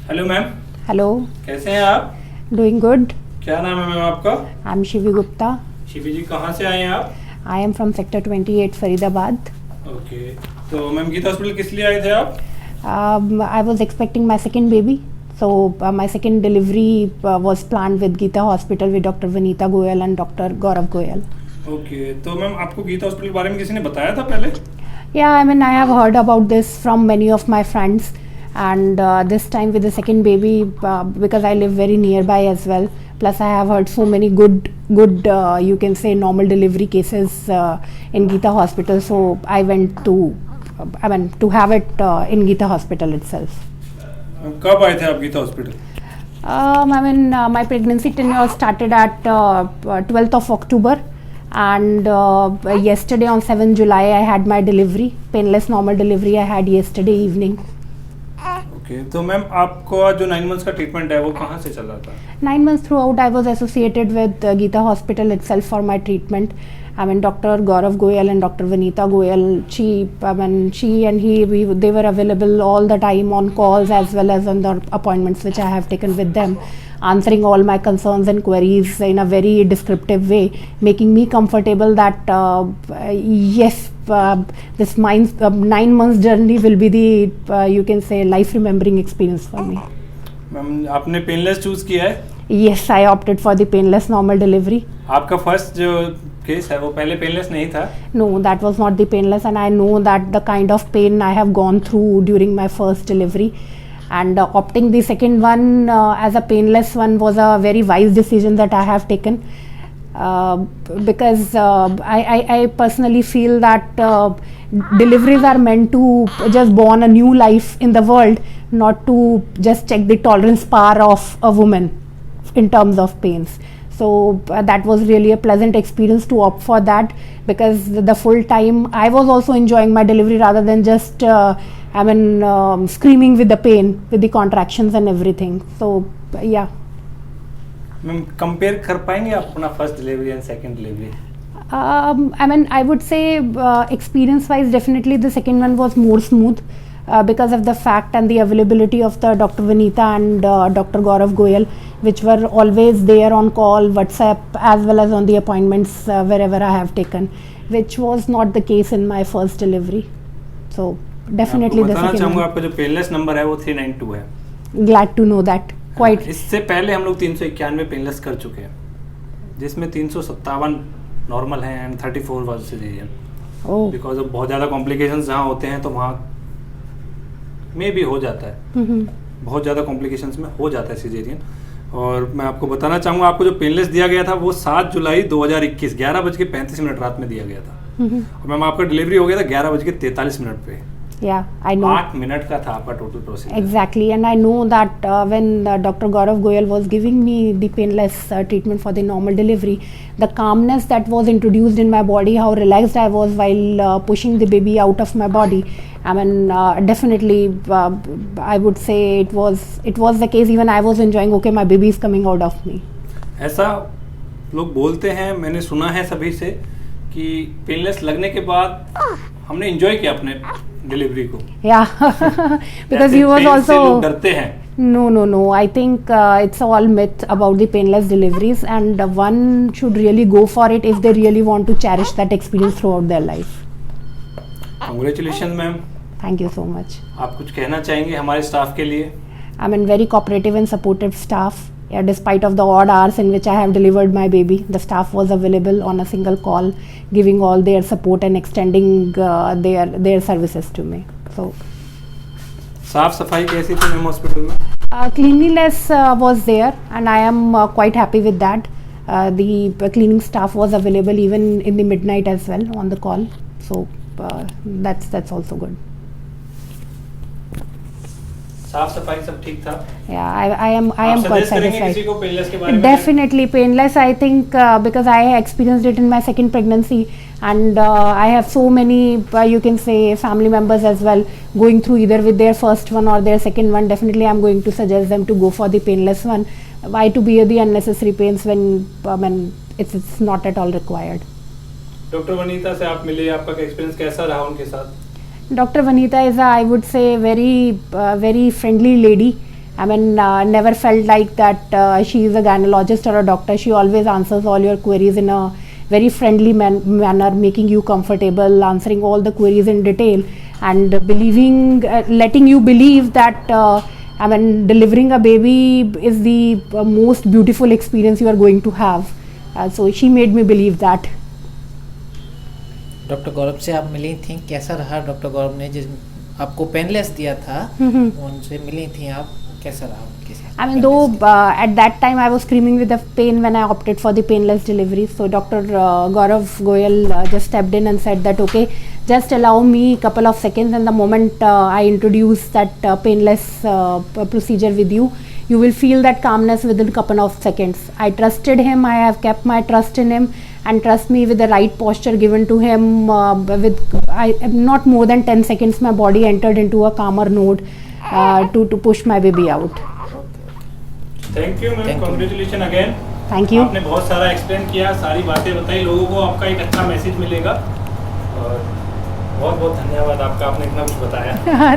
Hello ma'am. Hello. कैसे हैं आप? Doing good. क्या नाम है मैम आपका? I am Shivi Gupta. शिवी जी, कहाँ से आए हैं आप? I am from sector 28 Faridabad. Okay, तो मैम गीता हॉस्पिटल किस लिए आए थे आप? I was expecting my second baby, so my second delivery was planned with Geeta Hospital with Dr. Vanita Goyal and Dr. Gaurav Goyal. Okay, तो ma'am आपको Gita hospital के बारे में किसी ने बताया था पहले? Yeah, I mean, I have heard about this from many of my friends, and this time with the second baby, because I live very nearby as well. Plus, I have heard so many good, you can say, normal delivery cases in Geeta Hospital. So I went to, to have it in Geeta Hospital itself. कब आए थे आप Geeta hospital? My pregnancy tenure started at 12th of October, and yesterday on 7th July I had my delivery. Painless normal delivery I had yesterday evening. Okay, तो ma'am आपको जो 9 months का treatment है वो कहाँ से चल रहा था? 9 months throughout I was associated with Geeta Hospital itself for my treatment. I mean, Dr. Gaurav Goyal and Dr. Vanita Goyal, she and he, they were available all the time on calls as well as on the appointments which I have taken with them, answering all my concerns and queries in a very descriptive way, making me comfortable that yes, this 9 months journey will be the, you can say, life remembering experience for me. Ma'am आपने painless choose किया है? Yes, I opted for the painless normal delivery. आपका first जो case है वो पहले painless नहीं था? No, that was not the painless, and I know that the kind of pain I have gone through during my first delivery, and opting the second one as a painless one was a very wise decision that I have taken, because I personally feel that deliveries are meant to just born a new life in the world, not to just check the tolerance power of a woman in terms of pains. So that was really a pleasant experience to opt for that, because the full time I was also enjoying my delivery rather than just screaming with the pain, with the contractions and everything. So yeah. Ma'am compare कर पाएंगे आप अपना first delivery and second delivery? I would say experience wise definitely the second one was more smooth, because of the fact and the availability of the Dr. Vanita and Dr. Gaurav Goyal, which were always there on call, WhatsApp, as well as on the appointments wherever I have taken, which was not the case in my first delivery. So definitely the second चाहूँगा one. आपका जो painless number है वो 392 है। Glad to know that. Quite. इससे पहले हम लोग 391 पेनलेस कर चुके हैं, जिसमें 357 नॉर्मल है and 34 was caesarean. Because of बहुत ज़्यादा कॉम्प्लिकेशंस जहाँ होते हैं तो वहाँ में भी हो जाता है, बहुत ज़्यादा कॉम्प्लिकेशंस में हो जाता है सिजेरियन। और मैं आपको बताना चाहूँगा, आपको जो पेनलेस दिया गया था वो 7 जुलाई 2021 11:35 रात में दिया गया था, और मैम आपका डिलीवरी हो गया था 11:43 पे। Yeah, I know. 8 मिनट का था आपका total procedure. Exactly, and I know that when Dr. Gaurav Goyal was giving me the painless treatment for the normal delivery, the calmness that was introduced in my body, how relaxed I was while pushing the baby out of my body. I mean, definitely, I would say it was the case. Even I was enjoying. Okay, my baby is coming out of me. ऐसा लोग बोलते हैं, मैंने सुना है सभी से कि पेनलेस लगने के बाद हमने एंजॉय किया अपने डिलीवरी को। Yeah, because he was also. लोग डरते हैं। No. I think it's all myth about the painless deliveries, and one should really go for it if they really want to cherish that experience throughout their life. Congratulations, ma'am. Thank you so much. आप कुछ कहना चाहेंगे हमारे staff के लिए? I mean, very cooperative and supportive staff. Yeah, despite of the odd hours in which I have delivered my baby, the staff was available on a single call, giving all their support and extending their services to me. So, साफ सफाई कैसी थी ma'am hospital में? Cleanliness was there, and I am quite happy with that. The cleaning staff was available even in the midnight as well on the call. So that's also good. साफ सफाई सब ठीक था? Yeah, I am quite satisfied. किसी को painless के बारे में? Definitely painless. I think because I experienced it in my second pregnancy, and I have so many you can say family members as well going through either with their first one or their second one. Definitely, I'm going to suggest them to go for the painless one. Why to bear the unnecessary pains when it's not at all required. Doctor Vanita से आप मिले, आपका experience कैसा रहा उनके साथ? Dr. Vanita is I would say very friendly lady, I mean, never felt like that she is a gynecologist or a doctor. She always answers all your queries in a very friendly manner, making you comfortable, answering all the queries in detail, and believing, letting you believe that, I mean, delivering a baby is the most beautiful experience you are going to have. So she made me believe that. Doctor Gaurav से आप मिली थी, कैसा रहा doctor गौरव ने जिस आपको painless दिया था, उनसे मिली थी आप, कैसा रहा उनके साथ? I mean, though at that time I was screaming with the pain when I opted for the painless delivery. So Dr. Gaurav Goyal just stepped in and said that, okay, just allow me a couple of seconds, and the moment I introduce that painless procedure with you, you will feel that calmness within a couple of seconds. I trusted him. I have kept my trust in him, and trust me, with the right posture given to him, not more than 10 seconds, my body entered into a calmer mode to push my baby out. Thank you ma'am, congratulation again. Thank you. आपने बहुत सारा explain किया, सारी बातें बताई, लोगों को आपका एक अच्छा मैसेज मिलेगा, और बहुत बहुत धन्यवाद आपका, आपने इतना कुछ बताया.